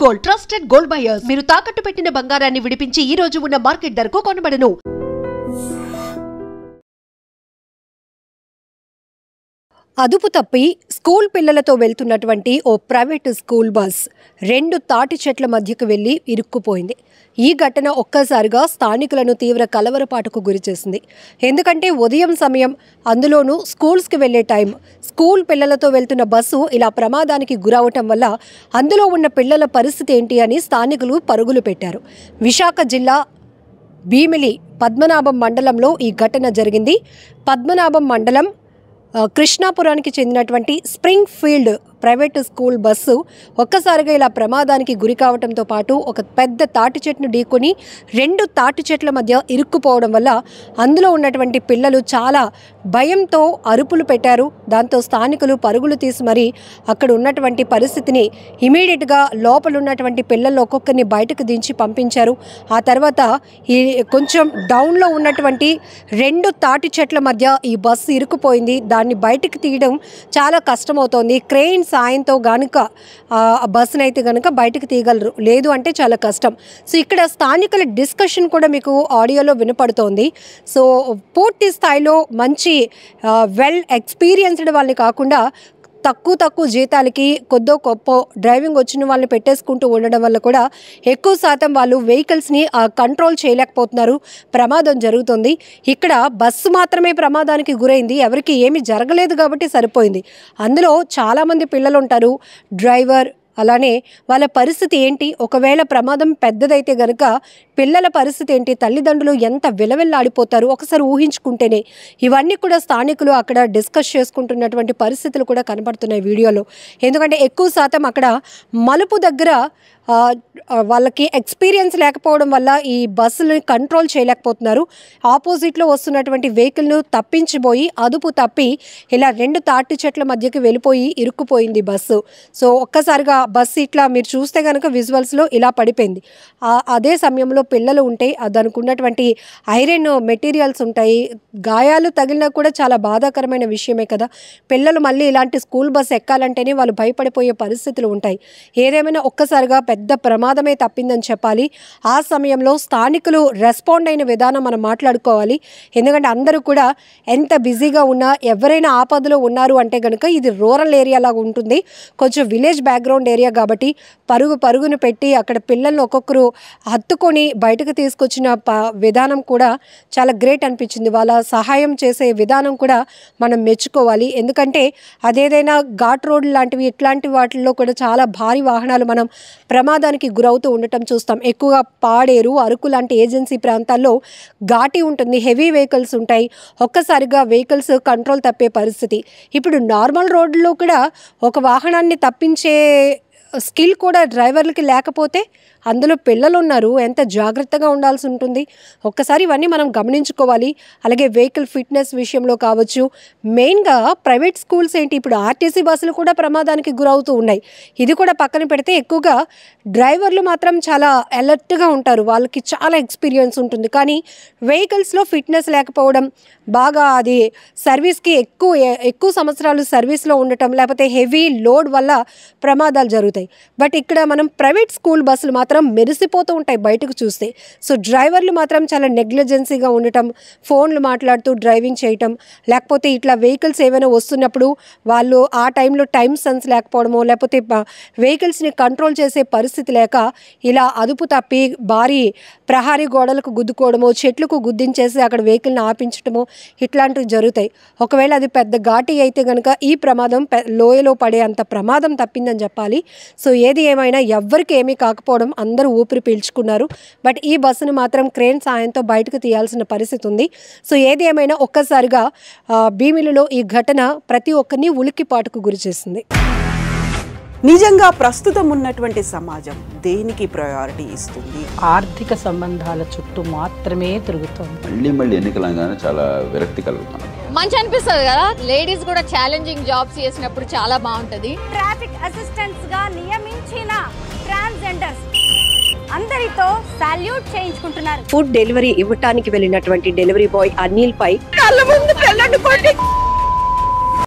Gold trusted gold buyers మీరు తాకట్టు పెట్టిన బంగారాన్ని విడిపించి ఈ రోజు ఉన్న మార్కెట్ ధరకు కొనబడను. అదుపు తప్పి స్కూల్ పిల్లలతో వెళ్తున్నటువంటి ఓ ప్రైవేటు స్కూల్ బస్ 2 తాటి చెట్ల మధ్యకు వెళ్లి ఇరుక్కుపోయింది. ఈ ఘటన ఒక్కసారిగా స్థానికులను తీవ్ర కలవరపాటుకు గురిచేసింది. ఎందుకంటే ఉదయం సమయం, అందులోనూ స్కూల్స్కి వెళ్లే టైం, స్కూల్ పిల్లలతో వెళ్తున్న బస్సు ఇలా ప్రమాదానికి గురవటం వల్ల అందులో ఉన్న పిల్లల పరిస్థితి ఏంటి అని స్థానికులు పరుగులు పెట్టారు. విశాఖ జిల్లా భీమిలి పద్మనాభం మండలంలో ఈ ఘటన జరిగింది. పద్మనాభం మండలం కృష్ణాపురానికి చెందినటువంటి spring field private school bus ఒక్కసారిగా ఇలా ప్రమాదానికి గురి కావడంతో పాటు ఒక పెద్ద తాటి చెట్టును ఢీకొని 2 తాటి చెట్ల మధ్య ఇరుక్కుపోవడం వల్ల అందులో ఉన్నటువంటి పిల్లలు చాలా భయంతో అరుపులు పెట్టారు. దాంతో స్థానికులు పరుగులు తీసి మరీ అక్కడ ఉన్నటువంటి పరిస్థితిని ఇమీడియట్గా లోపల ఉన్నటువంటి పిల్లల్లో ఒక్కొక్కరిని బయటకు దించి పంపించారు. ఆ తర్వాత ఈ కొంచెం డౌన్లో ఉన్నటువంటి 2 తాటి చెట్ల మధ్య ఈ బస్సు ఇరుక్కుపోయింది. దాన్ని బయటకు తీయడం చాలా కష్టమవుతోంది. క్రెయిన్ సాయంతో గనుక బస్సును అయితే కనుక బయటకు తీయగలరు, లేదు అంటే చాలా కష్టం. సో ఇక్కడ స్థానికుల డిస్కషన్ కూడా మీకు ఆడియోలో వినపడుతోంది. సో పూర్తి స్థాయిలో మంచి వెల్ ఎక్స్పీరియన్స్డ్ వాళ్ళని కాకుండా తక్కువ జీతాలకి కొద్దో గొప్ప డ్రైవింగ్ వచ్చిన వాళ్ళని పెట్టేసుకుంటూ ఉండడం వల్ల కూడా ఎక్కువ శాతం వాళ్ళు వెహికల్స్ని కంట్రోల్ చేయలేకపోతున్నారు. ప్రమాదం జరుగుతుంది. ఇక్కడ బస్సు మాత్రమే ప్రమాదానికి గురైంది, ఎవరికి ఏమీ జరగలేదు కాబట్టి సరిపోయింది. అందులో చాలామంది పిల్లలు ఉంటారు, డ్రైవర్, అలానే వాళ్ళ పరిస్థితి ఏంటి, ఒకవేళ ప్రమాదం పెద్దదైతే గనుక పిల్లల పరిస్థితి ఏంటి, తల్లిదండ్రులు ఎంత విలవిల్లాడిపోతారు ఒకసారి ఊహించుకుంటేనే. ఇవన్నీ కూడా స్థానికులు అక్కడ డిస్కస్ చేసుకుంటున్నటువంటి పరిస్థితులు కూడా కనబడుతున్నాయి వీడియోలో. ఎందుకంటే ఎక్కువ శాతం అక్కడ మలుపు దగ్గర వాళ్ళకి ఎక్స్పీరియన్స్ లేకపోవడం వల్ల ఈ బస్సులను కంట్రోల్ చేయలేకపోతున్నారు. ఆపోజిట్లో వస్తున్నటువంటి వెహికల్ను తప్పించిపోయి అదుపు తప్పి ఇలా 2 తాటి చెట్ల మధ్యకి వెళ్ళిపోయి ఇరుక్కుపోయింది బస్సు. సో ఒక్కసారిగా బస్సు ఇట్లా మీరు చూస్తే కనుక విజువల్స్లో ఇలా పడిపోయింది. అదే సమయంలో పిల్లలు ఉంటే దానికి ఉన్నటువంటి ఐరన్ మెటీరియల్స్ ఉంటాయి, గాయాలు తగిలినా కూడా చాలా బాధాకరమైన విషయమే కదా. పిల్లలు మళ్ళీ ఇలాంటి స్కూల్ బస్సు ఎక్కాలంటేనే వాళ్ళు భయపడిపోయే పరిస్థితులు ఉంటాయి. ఏదేమైనా ఒక్కసారిగా పెద్ద ప్రమాదమే తప్పిందని చెప్పాలి. ఆ సమయంలో స్థానికులు రెస్పాండ్ అయిన విధానం మనం మాట్లాడుకోవాలి. ఎందుకంటే అందరూ కూడా ఎంత బిజీగా ఉన్నా ఎవరైనా ఆపదలో ఉన్నారు అంటే కనుక ఇది రూరల్ ఏరియా లాగా ఉంటుంది, కొంచెం విలేజ్ బ్యాక్గ్రౌండ్ ఏరియా కాబట్టి పరుగును పెట్టి అక్కడ పిల్లల్ని ఒక్కొక్కరు హత్తుకొని బయటకు తీసుకొచ్చిన విధానం కూడా చాలా గ్రేట్ అనిపించింది. వాళ్ళ సహాయం చేసే విధానం కూడా మనం మెచ్చుకోవాలి. ఎందుకంటే అదేదైనా ఘాట్ రోడ్ లాంటివి ఇట్లాంటి వాటిల్లో కూడా చాలా భారీ వాహనాలు మనం ప్రమాదానికి గురవుతూ ఉండటం చూస్తాం. ఎక్కువగా పాడేరు, అరకు లాంటి ఏజెన్సీ ప్రాంతాల్లో ఘాటి ఉంటుంది, హెవీ వెహికల్స్ ఉంటాయి. ఒక్కసారిగా వెహికల్స్ కంట్రోల్ తప్పే పరిస్థితి. ఇప్పుడు నార్మల్ రోడ్లో కూడా ఒక వాహనాన్ని తప్పించే స్కిల్ కూడా డ్రైవర్లకి లేకపోతే అందులో పిల్లలు ఉన్నారు, ఎంత జాగ్రత్తగా ఉండాల్సి ఉంటుంది. ఒక్కసారి ఇవన్నీ మనం గమనించుకోవాలి. అలాగే వెహికల్ ఫిట్నెస్ విషయంలో కావచ్చు, మెయిన్గా ప్రైవేట్ స్కూల్స్ ఏంటి, ఇప్పుడు ఆర్టీసీ బస్సులు కూడా ప్రమాదానికి గురవుతూ ఉన్నాయి. ఇది కూడా పక్కన పెడితే ఎక్కువగా డ్రైవర్లు మాత్రం చాలా అలర్ట్గా ఉంటారు, వాళ్ళకి చాలా ఎక్స్పీరియన్స్ ఉంటుంది. కానీ వెహికల్స్లో ఫిట్నెస్ లేకపోవడం, బాగా అది సర్వీస్కి ఎక్కువ సంవత్సరాలు సర్వీస్లో ఉండటం, లేకపోతే హెవీ లోడ్ వల్ల ప్రమాదాలు జరుగుతాయి. బట్ ఇక్కడ మనం ప్రైవేట్ స్కూల్ బస్సులు మాత్రం మెరిసిపోతూ ఉంటాయి బయటకు చూస్తే. సో డ్రైవర్లు మాత్రం చాలా నెగ్లిజెన్సీగా ఉండటం, ఫోన్లు మాట్లాడుతూ డ్రైవింగ్ చేయటం, లేకపోతే ఇట్లా వెహికల్స్ ఏమైనా వస్తున్నప్పుడు వాళ్ళు ఆ టైంలో టైం సెన్స్ లేకపోవడమో, లేకపోతే వెహికల్స్ని కంట్రోల్ చేసే పరిస్థితి లేక ఇలా అదుపు తప్పి భారీ ప్రహారీ గోడలకు గుద్దుకోవడమో, చెట్లకు గుద్దించేసి అక్కడ వెహికల్ని ఆపించడమో ఇట్లాంటివి జరుగుతాయి. ఒకవేళ అది పెద్ద ఘాటి అయితే కనుక ఈ ప్రమాదం లోయలో పడే అంత ప్రమాదం తప్పిందని చెప్పాలి. సో ఏది ఏమైనా ఎవ్వరికి ఏమీ కాకపోవడం, అందరూ ఊపిరి పీల్చుకున్నారు. బట్ ఈ బస్సును మాత్రం క్రేన్ సాయంతో బయటకు తీయాల్సిన పరిస్థితి ఉంది. సో ఏది ఏమైనా ఒక్కసారిగా భీమిలిలో ఈ ఘటన ప్రతి ఒక్కరిని ఉలిక్కిపాటుకు గురి చేసింది. నిజంగా ప్రస్తుతం ఉన్నటువంటి సమాజం దేనికి ప్రయారిటీ ఇస్తుంది? ఆర్థిక సంబంధాల చుట్టూ మాత్రమే తిరుగుతుంది. మళ్ళీ ఎన్నికలంగానే చాలా విరక్తి కలుగుతాను. మంచి అనిపిస్తుంది కదా, లేడీస్ కూడా ఛాలెంజింగ్ జాబ్స్ చేసినప్పుడు చాలా బాగుంటది. ట్రాఫిక్ అసిస్టెంట్స్ గా నియమించిన ట్రాన్స్జెండర్స్ అందరితో సాల్యూట్ చేయించుకుంటున్నారు. ఫుడ్ డెలివరీ ఇవ్వటానికి వెళ్ళినటువంటి డెలివరీ బాయ్ అనిల్ పై కళ్ళ ముందు